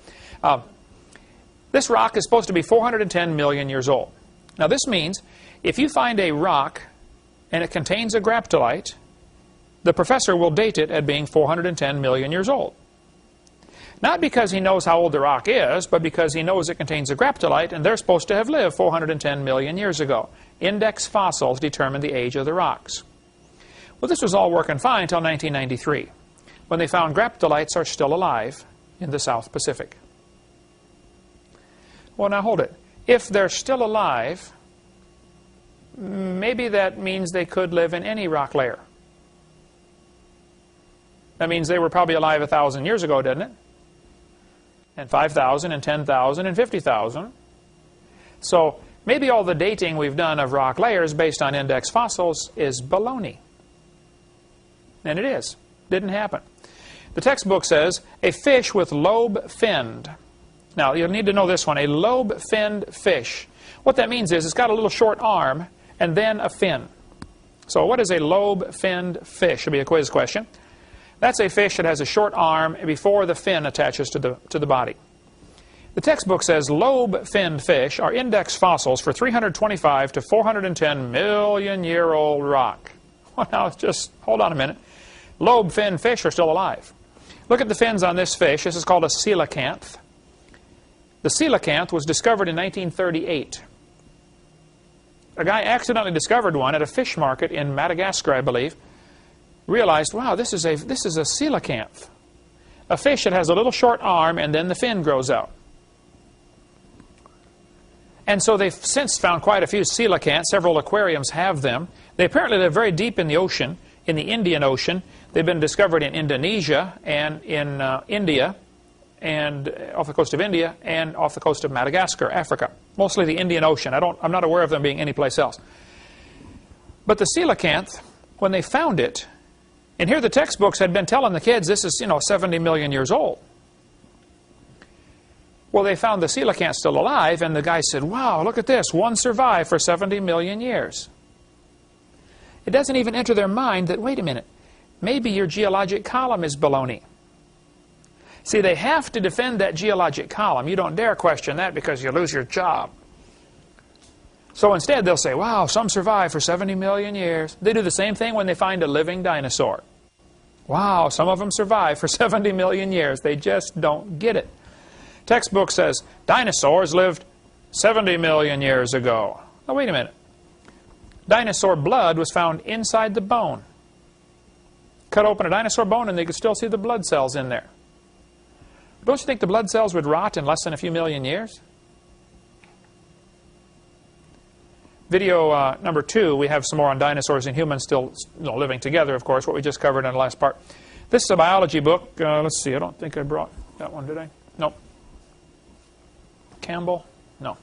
This rock is supposed to be 410 million years old. Now this means if you find a rock and it contains a graptolite, the professor will date it at being 410 million years old. Not because he knows how old the rock is, but because he knows it contains a graptolite, and they're supposed to have lived 410 million years ago. Index fossils determine the age of the rocks. Well, this was all working fine until 1993, when they found graptolites are still alive in the South Pacific. Well, now hold it. If they're still alive, maybe that means they could live in any rock layer. That means they were probably alive 1,000 years ago, doesn't it? and 5,000 and 10,000 and 50,000. So maybe all the dating we've done of rock layers based on index fossils is baloney. And it is. Didn't happen. The textbook says, a fish with lobe-finned. Now, you'll need to know this one, a lobe-finned fish. What that means is it's got a little short arm and then a fin. So what is a lobe-finned fish? Should be a quiz question. That's a fish that has a short arm before the fin attaches to the body. The textbook says lobe-finned fish are index fossils for 325 to 410 million-year-old rock. Well, now, just hold on a minute. Lobe-finned fish are still alive. Look at the fins on this fish. This is called a coelacanth. The coelacanth was discovered in 1938. A guy accidentally discovered one at a fish market in Madagascar, I believe. Realized, wow, this is a coelacanth. A fish that has a little short arm and then the fin grows out. And so they've since found quite a few coelacanths. Several aquariums have them. They apparently live very deep in the ocean, in the Indian Ocean. They've been discovered in Indonesia and in India, and off the coast of India and off the coast of Madagascar, Africa. Mostly the Indian Ocean. I'm not aware of them being anyplace else. But the coelacanth, when they found it, and here the textbooks had been telling the kids this is, 70 million years old. Well, they found the coelacanth still alive, and the guy said, wow, look at this. One survived for 70 million years. It doesn't even enter their mind that, wait a minute, maybe your geologic column is baloney. See, they have to defend that geologic column. You don't dare question that because you lose your job. So instead, they'll say, wow, some survived for 70 million years. They do the same thing when they find a living dinosaur. Wow, some of them survived for 70 million years. They just don't get it. Textbook says, dinosaurs lived 70 million years ago. Oh, wait a minute. Dinosaur blood was found inside the bone. Cut open a dinosaur bone and they could still see the blood cells in there. Don't you think the blood cells would rot in less than a few million years? Video number 2, we have some more on dinosaurs and humans still living together, of course, what we just covered in the last part. This is a biology book. Let's see, I don't think I brought that one, did I? Nope. Campbell? No.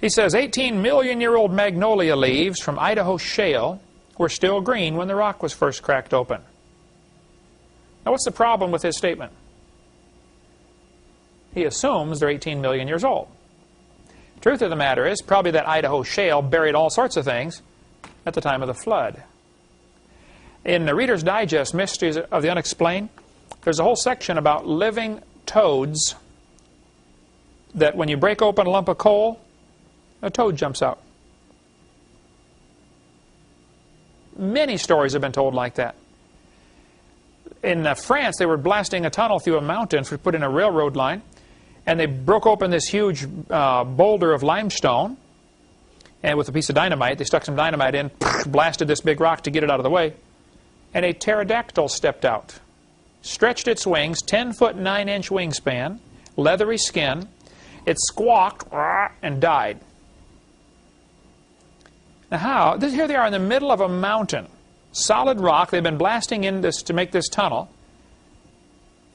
He says 18-million-year-old magnolia leaves from Idaho shale were still green when the rock was first cracked open. Now, what's the problem with his statement? He assumes they're 18 million years old. Truth of the matter is, probably that Idaho shale buried all sorts of things at the time of the flood. In the Reader's Digest, Mysteries of the Unexplained, there's a whole section about living toads that when you break open a lump of coal, a toad jumps out. Many stories have been told like that. In France, they were blasting a tunnel through a mountain to put in a railroad line, and they broke open this huge boulder of limestone, and with a piece of dynamite, they stuck some dynamite in, blasted this big rock to get it out of the way, and a pterodactyl stepped out, stretched its wings, 10-foot 9-inch wingspan, leathery skin. It squawked and died. Now how? Here they are in the middle of a mountain, solid rock. They've been blasting in this to make this tunnel,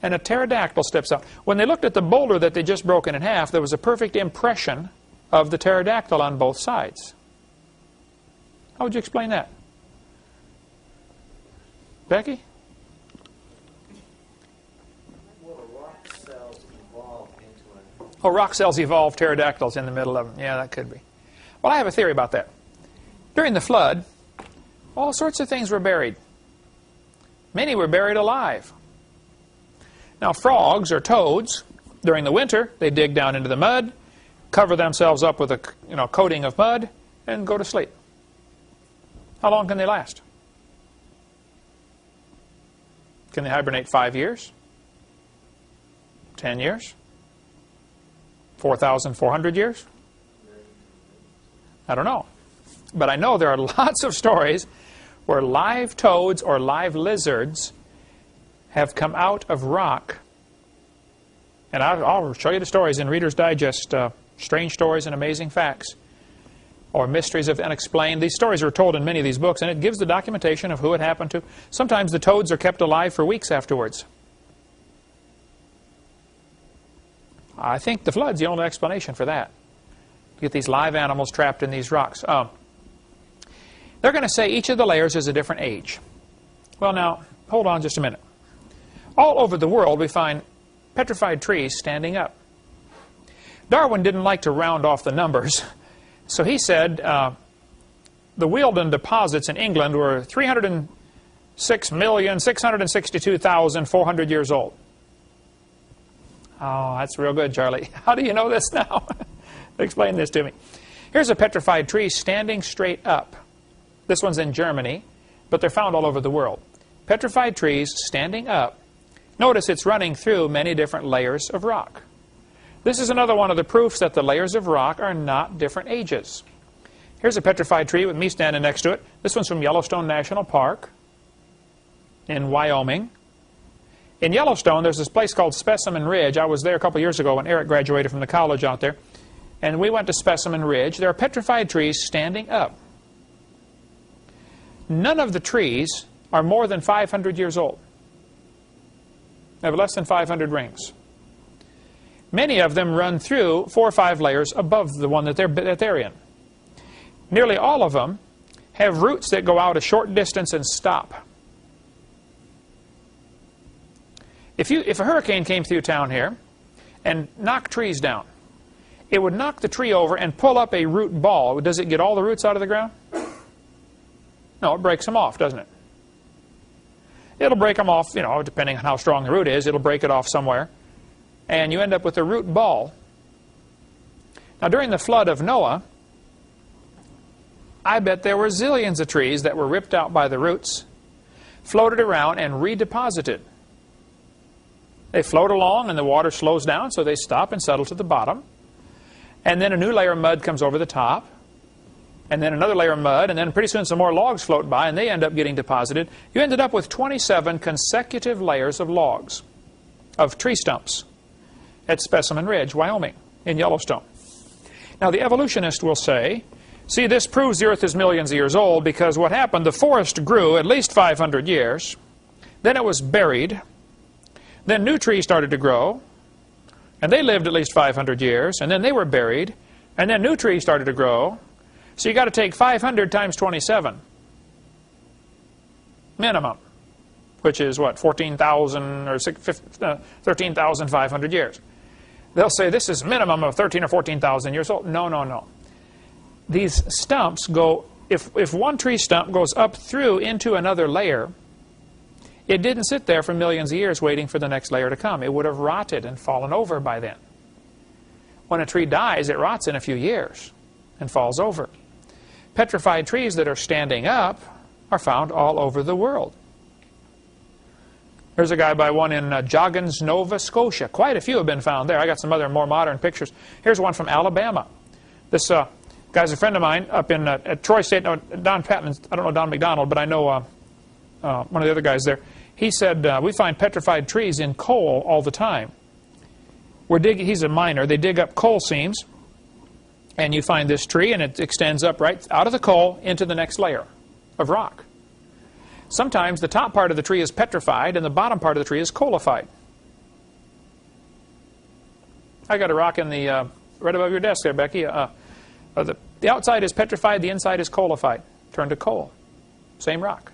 and a pterodactyl steps out. When they looked at the boulder that they just broken in half, there was a perfect impression of the pterodactyl on both sides. How would you explain that? Becky? Oh, rock cells evolve pterodactyls in the middle of them. Yeah, that could be. Well, I have a theory about that. During the flood, all sorts of things were buried. Many were buried alive. Now, frogs or toads, during the winter, they dig down into the mud, cover themselves up with a coating of mud, and go to sleep. How long can they last? Can they hibernate 5 years? 10 years? 4,400 years? I don't know. But I know there are lots of stories where live toads or live lizards have come out of rock. And I'll show you the stories in Reader's Digest, Strange Stories and Amazing Facts, or Mysteries of the Unexplained. These stories are told in many of these books, and it gives the documentation of who it happened to. Sometimes the toads are kept alive for weeks afterwards. I think the flood's the only explanation for that. You get these live animals trapped in these rocks. They're going to say each of the layers is a different age. Well, now, hold on just a minute. All over the world, we find petrified trees standing up. Darwin didn't like to round off the numbers, so he said the Wealden deposits in England were 306,662,400 years old. Oh, that's real good, Charlie. How do you know this now? Explain this to me. Here's a petrified tree standing straight up. This one's in Germany, but they're found all over the world. Petrified trees standing up. Notice it's running through many different layers of rock. This is another one of the proofs that the layers of rock are not different ages. Here's a petrified tree with me standing next to it. This one's from Yellowstone National Park in Wyoming. In Yellowstone, there's this place called Specimen Ridge. I was there a couple years ago when Eric graduated from the college out there. And we went to Specimen Ridge. There are petrified trees standing up. None of the trees are more than 500 years old. They have less than 500 rings. Many of them run through 4 or 5 layers above the one that they're in. Nearly all of them have roots that go out a short distance and stop. If a hurricane came through town here and knocked trees down, it would knock the tree over and pull up a root ball. Does it get all the roots out of the ground? No, it breaks them off, doesn't it? It'll break them off, you know, depending on how strong the root is, it'll break it off somewhere. And you end up with a root ball. Now, during the flood of Noah, I bet there were zillions of trees that were ripped out by the roots, floated around, and redeposited. They float along, and the water slows down, so they stop and settle to the bottom. And then a new layer of mud comes over the top. And then another layer of mud, and then pretty soon some more logs float by, and they end up getting deposited. You ended up with 27 consecutive layers of logs, of tree stumps, at Specimen Ridge, Wyoming, in Yellowstone. Now, the evolutionist will say, see, this proves the Earth is millions of years old, because what happened, the forest grew at least 500 years, then it was buried, then new trees started to grow, and they lived at least 500 years, and then they were buried, and then new trees started to grow. So you got to take 500 times 27, minimum, which is what, 14,000 or 13,500 years. They'll say this is minimum of 13 or 14,000 years old. No, no, no. These stumps go, if one tree stump goes up through into another layer, it didn't sit there for millions of years waiting for the next layer to come. It would have rotted and fallen over by then. When a tree dies, it rots in a few years and falls over. Petrified trees that are standing up are found all over the world. There's a guy by one in Joggins, Nova Scotia. Quite a few have been found there. I got some other more modern pictures. Here's one from Alabama. This guy's a friend of mine up in at Troy State. No, Don Patman, I don't know Don McDonald, but I know one of the other guys there. He said, we find petrified trees in coal all the time. He's a miner. They dig up coal seams. And you find this tree, and it extends up right out of the coal into the next layer of rock. Sometimes the top part of the tree is petrified, and the bottom part of the tree is coalified. I got a rock in the right above your desk there, Becky. The outside is petrified, the inside is coalified, turned to coal. Same rock.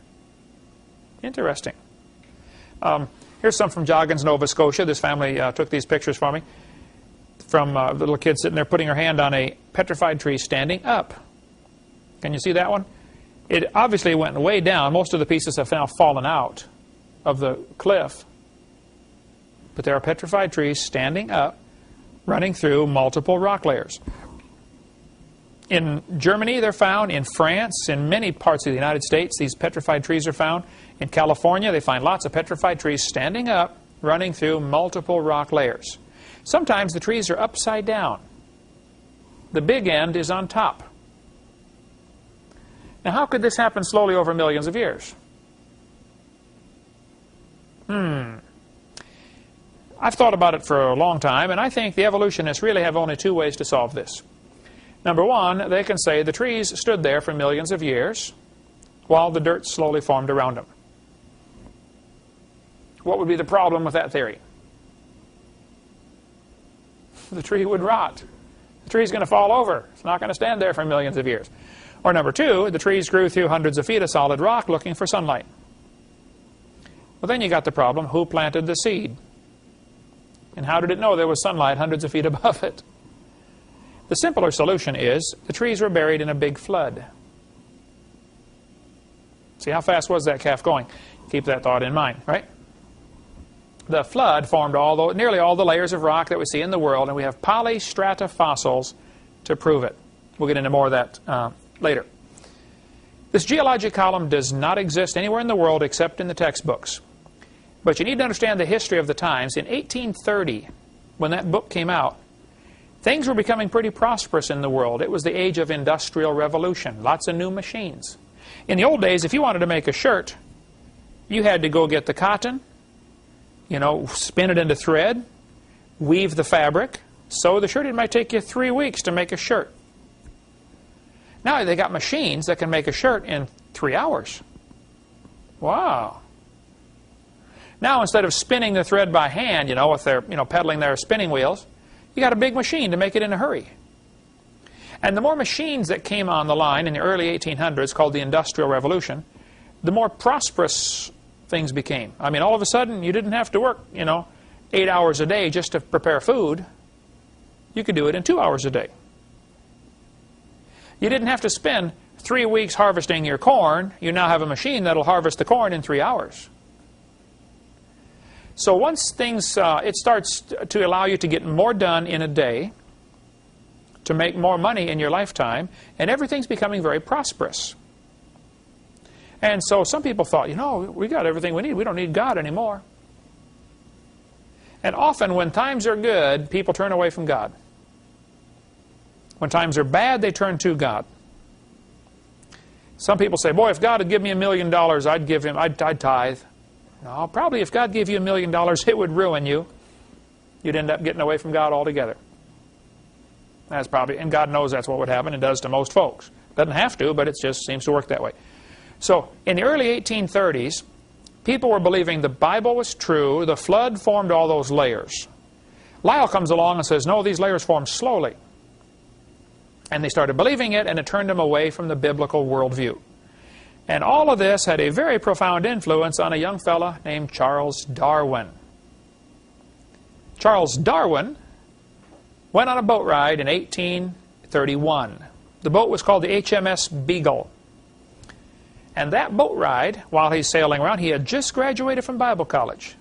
Interesting. Here's some from Joggins, Nova Scotia. This family took these pictures for me. From the little kid sitting there putting her hand on a petrified tree standing up. Can you see that one? It obviously went way down. Most of the pieces have now fallen out of the cliff. But there are petrified trees standing up, running through multiple rock layers. In Germany, they're found. In France, in many parts of the United States, these petrified trees are found. In California, they find lots of petrified trees standing up, running through multiple rock layers. Sometimes the trees are upside down. The big end is on top. Now, how could this happen slowly over millions of years? I've thought about it for a long time, and I think the evolutionists really have only 2 ways to solve this. Number one, they can say the trees stood there for millions of years while the dirt slowly formed around them. What would be the problem with that theory? the tree would rot. The tree's going to fall over. It's not going to stand there for millions of years. Or number two, the trees grew through hundreds of feet of solid rock looking for sunlight. Well, then you got the problem, who planted the seed? And how did it know there was sunlight hundreds of feet above it? The simpler solution is the trees were buried in a big flood. See, how fast was that calf going? Keep that thought in mind, right? The flood formed nearly all the layers of rock that we see in the world, and we have polystrata fossils to prove it. We'll get into more of that later. This geologic column does not exist anywhere in the world except in the textbooks. But you need to understand the history of the times. In 1830, when that book came out, things were becoming pretty prosperous in the world. It was the age of industrial revolution, lots of new machines. In the old days, if you wanted to make a shirt, you had to go get the cotton, spin it into thread, weave the fabric, sew the shirt. It might take you 3 weeks to make a shirt. Now they got machines that can make a shirt in 3 hours. Wow. Now instead of spinning the thread by hand, with their, pedaling their spinning wheels, you got a big machine to make it in a hurry. And the more machines that came on the line in the early 1800s, called the Industrial Revolution, the more prosperous things became. I mean, all of a sudden, you didn't have to work, 8 hours a day just to prepare food. You could do it in 2 hours a day. You didn't have to spend 3 weeks harvesting your corn. You now have a machine that'll harvest the corn in 3 hours. So once things, it starts to allow you to get more done in a day, to make more money in your lifetime, and everything's becoming very prosperous. And so some people thought, we got everything we need. We don't need God anymore. And often when times are good, people turn away from God. When times are bad, they turn to God. Some people say, boy, if God had given me $1 million, I'd tithe. No, probably if God gave you $1 million, it would ruin you. You'd end up getting away from God altogether. That's probably, and God knows that's what would happen. It does to most folks. Doesn't have to, but it just seems to work that way. So in the early 1830s, people were believing the Bible was true. The flood formed all those layers. Lyell comes along and says, no, these layers formed slowly. And they started believing it, and it turned them away from the biblical worldview. And all of this had a very profound influence on a young fella named Charles Darwin. Charles Darwin went on a boat ride in 1831. The boat was called the HMS Beagle. And that boat ride, while he's sailing around, he had just graduated from Bible college.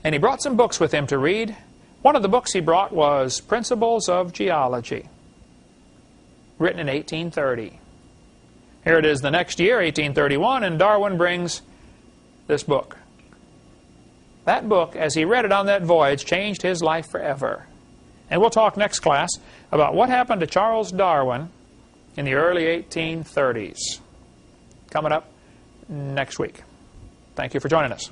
And he brought some books with him to read. One of the books he brought was Principles of Geology, written in 1830. Here it is the next year, 1831, and Darwin brings this book. That book, as he read it on that voyage, changed his life forever. And we'll talk next class about what happened to Charles Darwin in the early 1830s. Coming up next week. Thank you for joining us.